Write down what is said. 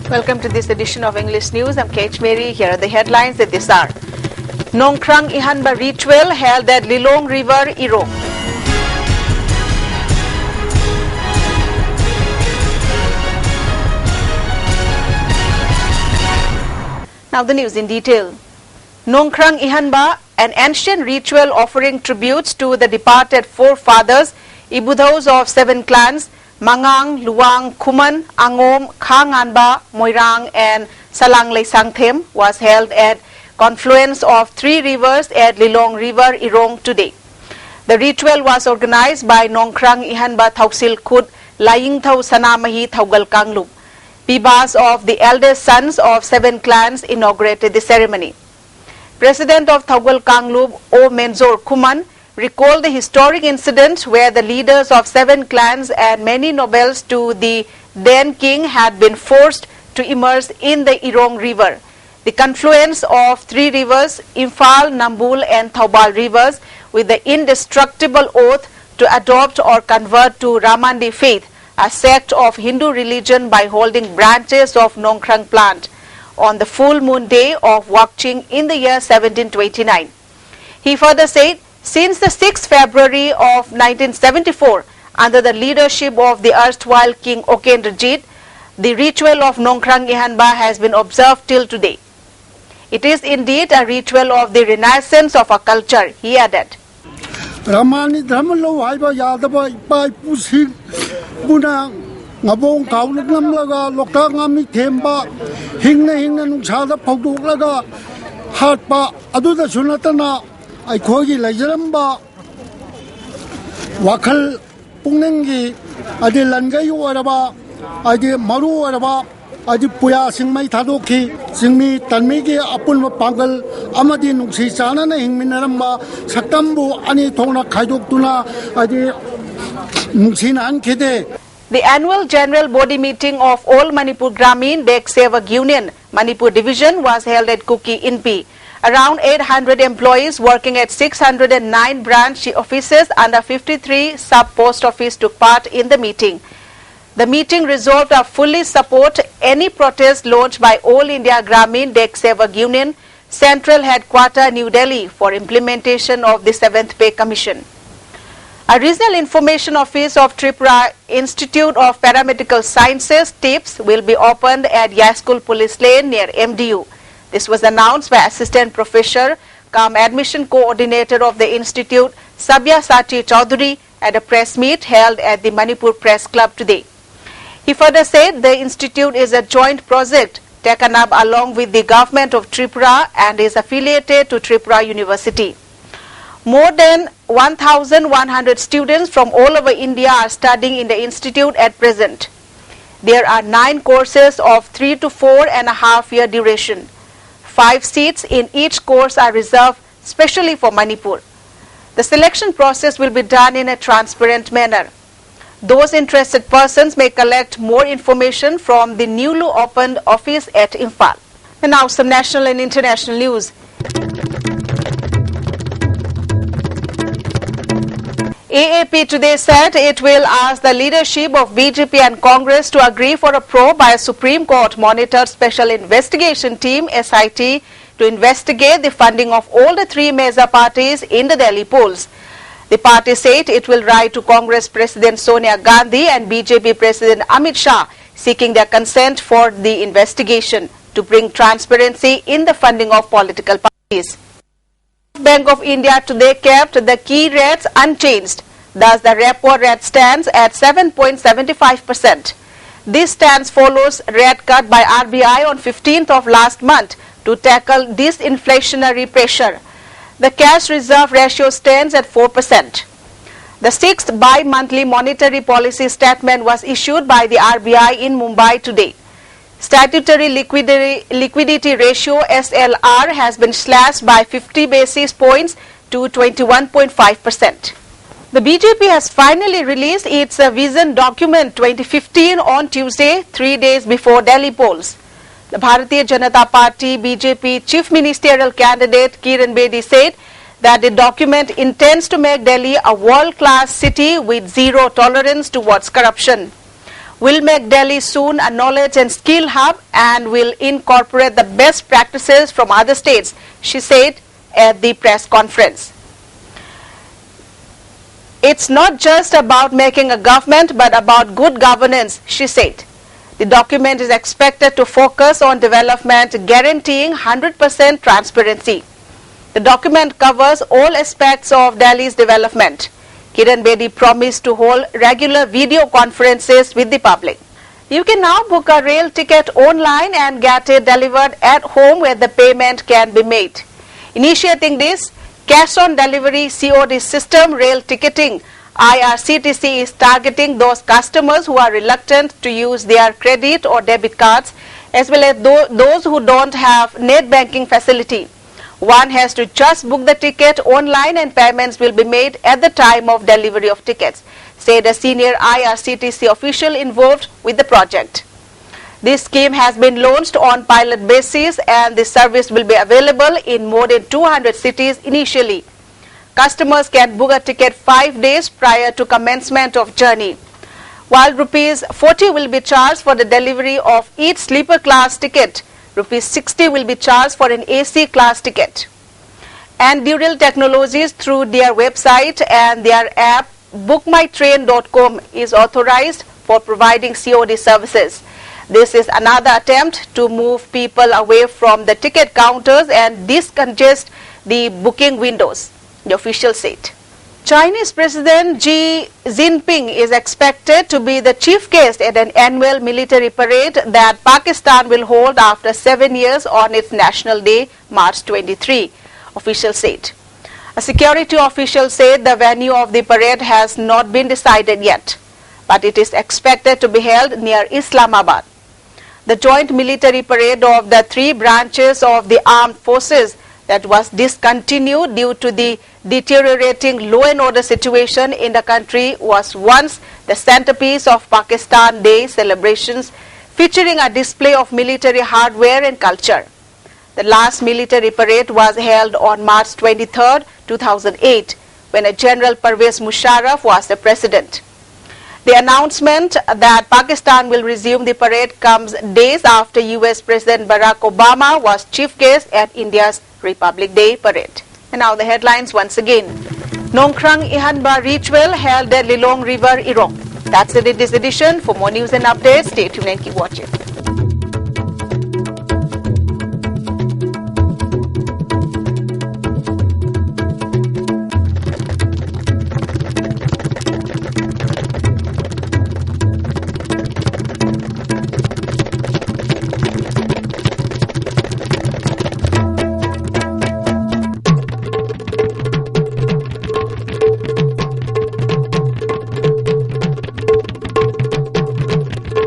Welcome to this edition of English News. I'm Kate Mary. Here are the headlines at this hour. Nongkrang Ihanba ritual held at Lilong River, Irong. Now the news in detail. Nongkrang Ihanba, an ancient ritual offering tributes to the departed forefathers, Ibudhos of 7 clans, Mangang, Luang, Kuman, Angom, Khanganba, Moirang and Salang Leisangthem, was held at confluence of 3 rivers at Lilong River, Irong today. The ritual was organized by Nongkrang Ihanba Thausil Khut, Laying Thau Sanamahi Thaugal Kanglup. Pibas of the eldest sons of 7 clans inaugurated the ceremony. President of Thaugal Kanglup, O Menzor Kuman, recalled the historic incident where the leaders of 7 clans and many nobles to the then king had been forced to immerse in the Irong River. The confluence of 3 rivers, Imphal, Nambul and Thaubal rivers, with the indestructible oath to adopt or convert to Ramandi faith, a sect of Hindu religion, by holding branches of Nongkrang plant on the full moon day of Wakching in the year 1729. He further said, since the 6th February of 1974, under the leadership of the erstwhile King Okendrajit, the ritual of Nongkrang Ihanba has been observed till today. It is indeed a ritual of the renaissance of our culture, he added. Ramani Dhamalo Haiba Yadaba by Pusi Buna Nabong Kaulam Laga, Lokangami Temba, Hingna Nuchada Pogulaga, Hatpa, Aduda Sunatana, I call you Lajaramba, Wakal Punengi, Adi Langayu Araba, Adi Maru Araba, Adi Puya Singmai Tadoki, Singmi Tanmigi Apun Pangal, Amadi Nuksi Sana, Hingminaramba, Satambu, Ani Tona Kaidokuna, Adi Nuksina Ankede. The annual general body meeting of all Manipur Gramin Dek Sevak Union, Manipur Division, was held at Kuki, Inpi. Around 800 employees working at 609 branch offices under 53 sub-post office took part in the meeting. The meeting resolved to fully support any protest launched by All India Gramin Dek Sevak Union, Central Headquarter, New Delhi, for implementation of the 7th Pay Commission. A Regional Information Office of Tripura Institute of Paramedical Sciences, TIPS, will be opened at Yaskul Police Lane near MDU. This was announced by Assistant Professor cum Admission Coordinator of the Institute, Sabyasachi Chaudhary, at a press meet held at the Manipur Press Club today. He further said the institute is a joint project taken up along with the government of Tripura and is affiliated to Tripura University. More than 1,100 students from all over India are studying in the institute at present. There are 9 courses of 3 to 4.5 year duration. 5 seats in each course are reserved specially for Manipur. The selection process will be done in a transparent manner. Those interested persons may collect more information from the newly opened office at Imphal. And now some national and international news. AAP today said it will ask the leadership of BJP and Congress to agree for a probe by a Supreme Court monitored Special Investigation Team SIT to investigate the funding of all the 3 major parties in the Delhi polls. The party said it will write to Congress President Sonia Gandhi and BJP President Amit Shah seeking their consent for the investigation to bring transparency in the funding of political parties. Bank of India today kept the key rates unchanged. Thus, the repo rate stands at 7.75%. This stance follows rate cut by RBI on 15th of last month to tackle disinflationary pressure. The cash reserve ratio stands at 4%. The 6th bi-monthly monetary policy statement was issued by the RBI in Mumbai today. Statutory liquidity ratio SLR has been slashed by 50 basis points to 21.5%. The BJP has finally released its Vision Document 2015 on Tuesday, 3 days before Delhi polls. The Bharatiya Janata Party BJP Chief Ministerial Candidate Kiran Bedi said that the document intends to make Delhi a world-class city with zero tolerance towards corruption. will make Delhi soon a knowledge and skill hub and will incorporate the best practices from other states, she said at the press conference. It's not just about making a government but about good governance, she said. The document is expected to focus on development guaranteeing 100% transparency. The document covers all aspects of Delhi's development. Kiran Bedi promised to hold regular video conferences with the public. You can now book a rail ticket online and get it delivered at home where the payment can be made. Initiating this cash on delivery COD system, rail ticketing, IRCTC is targeting those customers who are reluctant to use their credit or debit cards, as well as those who don't have net banking facility. One has to just book the ticket online and payments will be made at the time of delivery of tickets, said a senior IRCTC official involved with the project. This scheme has been launched on pilot basis and the service will be available in more than 200 cities initially. Customers can book a ticket 5 days prior to commencement of journey. While rupees 40 will be charged for the delivery of each sleeper class ticket, rupees 60 will be charged for an AC class ticket. And Dural Technologies through their website and their app bookmytrain.com is authorized for providing COD services. This is another attempt to move people away from the ticket counters and decongest the booking windows, the official said. Chinese President Xi Jinping is expected to be the chief guest at an annual military parade that Pakistan will hold after 7 years on its National Day, March 23, officials said. A security official said the venue of the parade has not been decided yet, but it is expected to be held near Islamabad. The joint military parade of the three branches of the armed forces that was discontinued due to the deteriorating law and order situation in the country was once the centerpiece of Pakistan Day celebrations, featuring a display of military hardware and culture. The last military parade was held on March 23, 2008, when General Pervez Musharraf was the president. The announcement that Pakistan will resume the parade comes days after US President Barack Obama was chief guest at India's Republic Day parade. And now the headlines once again. Nongkrang Ihanba ritual held at Lilong River, Irong. That's it in this edition. For more news and updates, stay tuned and keep watching.